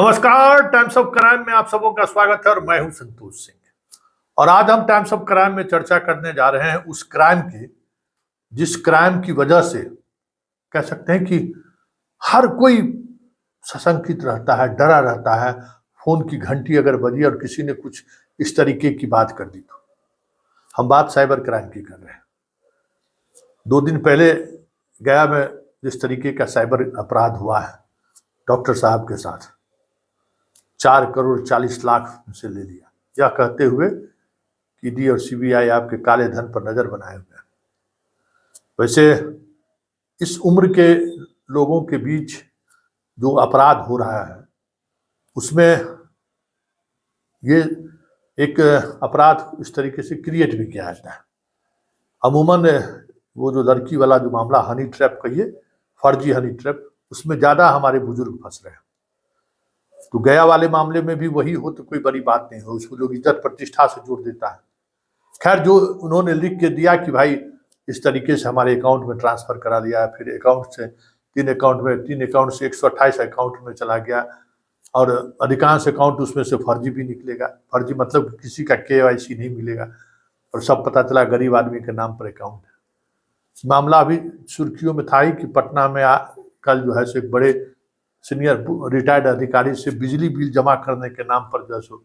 नमस्कार, times of crime में आप सबों का स्वागत है और मैं हूं संतोष सिंह। और आज हम टाइम्स ऑफ क्राइम में चर्चा करने जा रहे हैं उस क्राइम की जिस क्राइम की वजह से कह सकते हैं कि हर कोई सशंकित रहता है, डरा रहता है। फोन की घंटी अगर बजी और किसी ने कुछ इस तरीके की बात कर दी तो हम बात साइबर क्राइम की कर रहे हैं। 2 दिन पहले गया में जिस तरीके का साइबर अपराध हुआ है डॉक्टर साहब के साथ, 4 करोड़ 40 लाख से ले लिया, यह कहते हुए कि ईडी और सीबीआई आपके काले धन पर नजर बनाए हुए हैं। वैसे इस उम्र के लोगों के बीच जो अपराध हो रहा है उसमें ये एक अपराध इस तरीके से क्रिएट भी किया जाता है। अमूमन वो जो लड़की वाला जो मामला हनी ट्रैप कहिए, फर्जी हनी ट्रैप, उसमें ज़्यादा हमारे बुजुर्ग फंस रहे हैं। तो गया वाले मामले में भी वही हो तो कोई बड़ी बात नहीं हो, उसको लोग इज्जत प्रतिष्ठा से जोड़ देता है। खैर, जो उन्होंने लिख के दिया कि भाई इस तरीके से हमारे अकाउंट में ट्रांसफर करा लिया, फिर अकाउंट से 3 अकाउंट से 128 अकाउंट में चला गया और अधिकांश अकाउंट उसमें से फर्जी भी निकलेगा। फर्जी मतलब किसी का KYC नहीं मिलेगा और सब पता चला गरीब आदमी के नाम पर अकाउंट है। मामला अभी सुर्खियों में था ही कि पटना में कल जो है सो एक बड़े सीनियर रिटायर्ड अधिकारी से बिजली बिल जमा करने के नाम पर जो है सो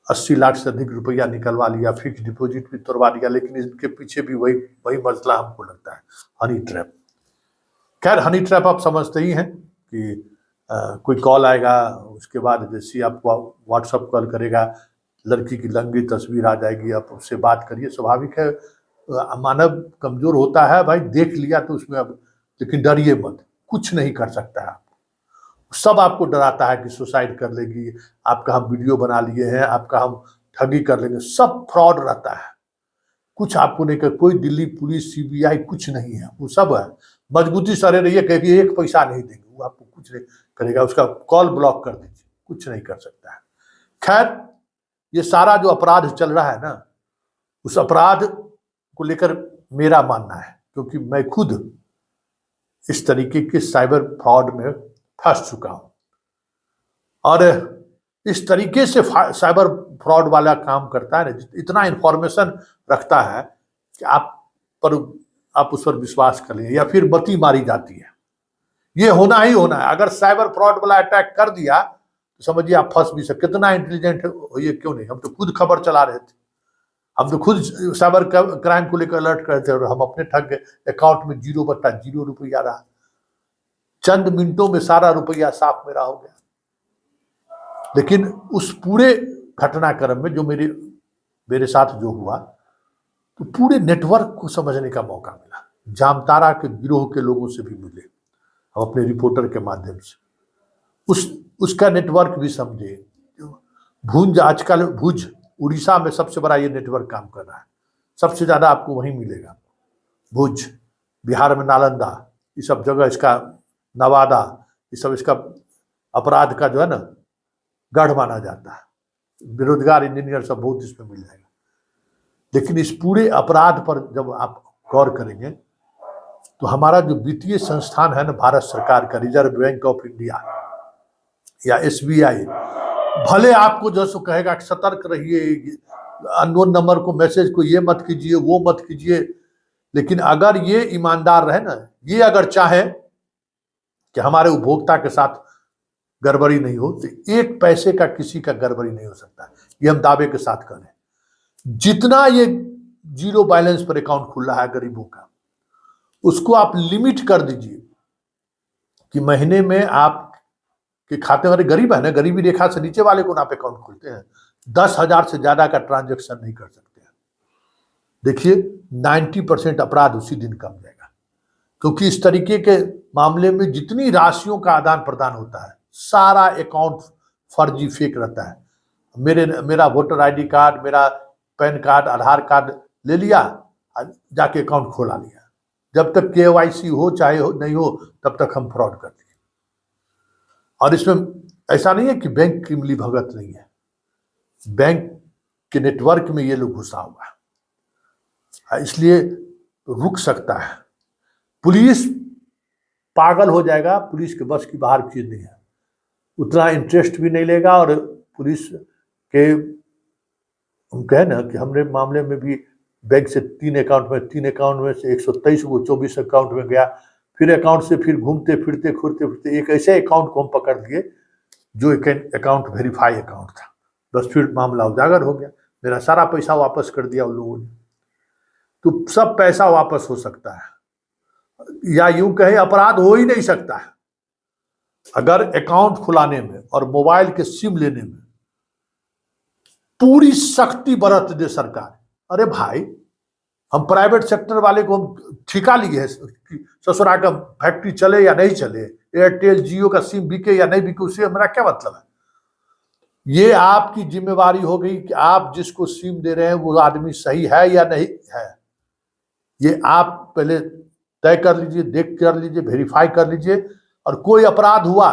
80 लाख से अधिक रुपया निकलवा लिया, फिक्स डिपॉजिट भी तोड़वा दिया। लेकिन इसके पीछे भी वही मसला हमको लगता है, हनी ट्रैप। खैर, हनी ट्रैप आप समझते ही हैं कि कोई कॉल आएगा, उसके बाद जैसे आप व्हाट्सअप कॉल करेगा, लड़की की लंगी तस्वीर आ जाएगी, आप उससे बात करिए। स्वाभाविक है, मानव कमजोर होता है भाई, देख लिया तो उसमें अब, लेकिन डरिए मत, कुछ नहीं कर सकता है। सब आपको डराता है कि सुसाइड कर लेगी, आपका हम वीडियो बना लिए हैं, आपका हम ठगी कर लेंगे, सब फ्रॉड रहता है। कुछ आपको नहीं कर, कोई दिल्ली पुलिस सीबीआई कुछ नहीं है, वो सब है मजबूती से अरे रहिए, कहेगी 1 पैसा नहीं देंगे, वो आपको कुछ नहीं करेगा, उसका कॉल ब्लॉक कर दीजिए, कुछ नहीं कर सकता है। खैर, ये सारा जो अपराध चल रहा है ना, उस अपराध को लेकर मेरा मानना है, क्योंकि मैं खुद इस तरीके के साइबर फ्रॉड में फंस चुका हूं और इस तरीके से साइबर फ्रॉड वाला काम करता है ना, इतना इंफॉर्मेशन रखता है कि आप उस पर विश्वास कर लेंगे या फिर बत्ती मारी जाती है। ये होना ही होना है। अगर साइबर फ्रॉड वाला अटैक कर दिया तो समझिए आप फंस भी सकते। कितना इंटेलिजेंट है ये, क्यों नहीं, हम तो खुद खबर चला रहे थे, हम तो खुद साइबर क्राइम को लेकर अलर्ट कर रहे थे और हम अपने ठग गए। अकाउंट में 0/0 रुपया रहा, चंद मिनटों में सारा रुपया साफ मेरा हो गया। लेकिन उस पूरे घटनाक्रम में जो मेरे साथ जो हुआ, तो पूरे नेटवर्क को समझने का मौका मिला। जामतारा के गिरोह के लोगों से भी मिले हम अपने रिपोर्टर के माध्यम से, उसका नेटवर्क भी समझे। भुज, आजकल भुज उड़ीसा में सबसे बड़ा ये नेटवर्क काम कर रहा है, सबसे ज्यादा आपको वहीं मिलेगा। भुज, बिहार में नालंदा, ये सब जगह, इसका नवादा, ये सब इसका अपराध का जो है ना गढ़ माना जाता है। बेरोजगार इंजीनियर सब बहुत इसमें मिल जाएगा। लेकिन इस पूरे अपराध पर जब आप गौर करेंगे तो हमारा जो वित्तीय संस्थान है ना, भारत सरकार का रिजर्व बैंक ऑफ इंडिया या SBI, भले आपको जो सो कहेगा कि सतर्क रहिए, अननोन नंबर को मैसेज को ये मत कीजिए, वो मत कीजिए, लेकिन अगर ये ईमानदार रहे ना, ये अगर चाहे कि हमारे उपभोक्ता के साथ गड़बड़ी नहीं हो, तो 1 पैसे का किसी का गड़बड़ी नहीं हो सकता, ये हम दावे के साथ करें। जितना ये 0 बैलेंस पर अकाउंट खुल रहा है गरीबों का, उसको आप लिमिट कर दीजिए कि महीने में आप के खाते वाले गरीब है ना, गरीबी रेखा से नीचे वाले को आप अकाउंट खोलते हैं, 10,000 से ज्यादा का ट्रांजेक्शन नहीं कर सकते हैं। देखिए 90% अपराध उसी दिन कम जाएगा, क्योंकि इस तरीके के मामले में जितनी राशियों का आदान प्रदान होता है, सारा अकाउंट फर्जी फेक रहता है। मेरा वोटर ID कार्ड, मेरा पैन कार्ड, आधार कार्ड ले लिया, जाके अकाउंट खोला लिया। जब तक KYC हो चाहे हो नहीं हो, तब तक हम फ्रॉड कर दिए। और इसमें ऐसा नहीं है कि बैंक की मिली भगत नहीं है, बैंक के नेटवर्क में ये लोग घुसा हुआ है, इसलिए रुक सकता है। पुलिस पागल हो जाएगा, पुलिस के बस की बाहर चीज नहीं है। उतना इंटरेस्ट भी नहीं लेगा। और पुलिस के हम कहें ना कि हमने मामले में भी बैंक से 3 अकाउंट में से 123 वो 24 अकाउंट में गया, फिर अकाउंट से फिर घूमते फिरते एक ऐसे अकाउंट को हम पकड़ लिए जो एक अकाउंट वेरीफाई अकाउंट था। बस फिर मामला उजागर हो गया, मेरा सारा पैसा वापस कर दिया उन लोगों ने। तो सब पैसा वापस हो सकता है, या यूं कहे अपराध हो ही नहीं सकता है अगर अकाउंट खुलाने में और मोबाइल के सिम लेने में पूरी सख्ती बरत दे सरकार। अरे भाई, हम प्राइवेट सेक्टर वाले को हम ठिका लिए है, ससुरा का फैक्ट्री चले या नहीं चले, एयरटेल जियो का सिम बिके या नहीं बिके, उससे हमारा क्या मतलब है। ये आपकी जिम्मेवारी हो गई कि आप जिसको सिम दे रहे हैं वो आदमी सही है या नहीं है, ये आप पहले तय कर लीजिए, देख कर लीजिए, वेरीफाई कर लीजिए। और कोई अपराध हुआ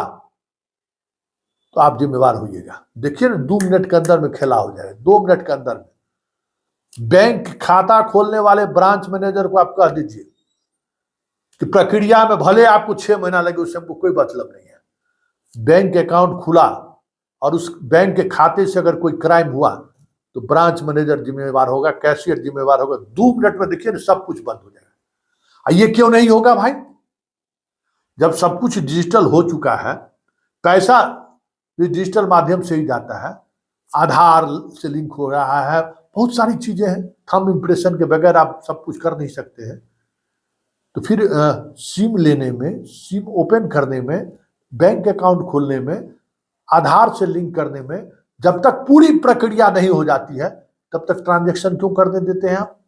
तो आप जिम्मेवार होइएगा। देखिए ना, 2 मिनट के अंदर में खेला हो जाएगा, 2 मिनट के अंदर में। बैंक खाता खोलने वाले ब्रांच मैनेजर को आप कह दीजिए कि प्रक्रिया में भले आपको 6 महीना लगे, उससे हमको कोई मतलब नहीं है। बैंक अकाउंट खुला और उस बैंक के खाते से अगर कोई क्राइम हुआ तो ब्रांच मैनेजर जिम्मेवार होगा, कैशियर जिम्मेवार होगा। 2 मिनट में देखिए ना, सब कुछ बंद हो जाएगा। ये क्यों नहीं होगा भाई? जब सब कुछ डिजिटल हो चुका है, पैसा भी डिजिटल माध्यम से ही जाता है, आधार से लिंक हो रहा है, बहुत सारी चीजें हैं। थंब इम्प्रेशन के बगैर आप सब कुछ कर नहीं सकते हैं। तो फिर सिम लेने में, सिम ओपन करने में, बैंक अकाउंट खोलने में, आधार से लिंक करने में, जब तक पूरी प्रक्रिया नहीं हो जाती है तब तक ट्रांजैक्शन क्यों करने देते हैं आप?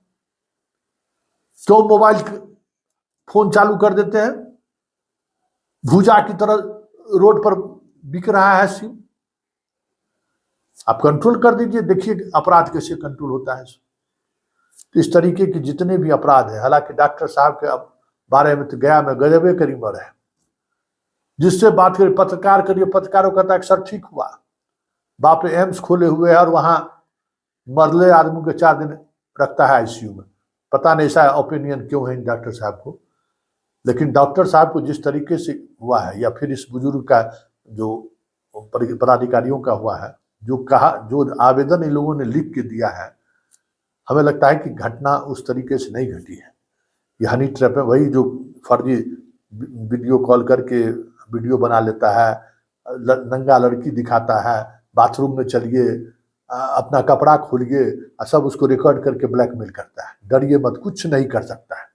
क्यों मोबाइल फोन चालू कर देते हैं? भूजा की तरह रोड पर बिक रहा है सिम। आप कंट्रोल कर दीजिए, देखिए अपराध कैसे कंट्रोल होता है। तो इस तरीके के जितने भी अपराध है, हालांकि डॉक्टर साहब के बारे में तो गया में गजबे करी मर है। जिससे बात करिए, पत्रकार करिए, पत्रकारों कहता है सर ठीक हुआ, बाप रे एम्स खोले हुए है और वहां मरले आदमी के 4 दिन रखता है आईसीयू में। पता नहीं ऐसा ओपिनियन क्यों है इन डॉक्टर साहब को। लेकिन डॉक्टर साहब को जिस तरीके से हुआ है, या फिर इस बुजुर्ग का जो पदाधिकारियों का हुआ है, जो कहा, जो आवेदन इन लोगों ने लिख के दिया है, हमें लगता है कि घटना उस तरीके से नहीं घटी है। ये हनी ट्रैप है, वही जो फर्जी वीडियो कॉल करके वीडियो बना लेता है, नंगा लड़की दिखाता है, बाथरूम में चलिए, अपना कपड़ा खोलिए, सब उसको रिकॉर्ड करके ब्लैकमेल करता है। डरिए मत, कुछ नहीं कर सकता है।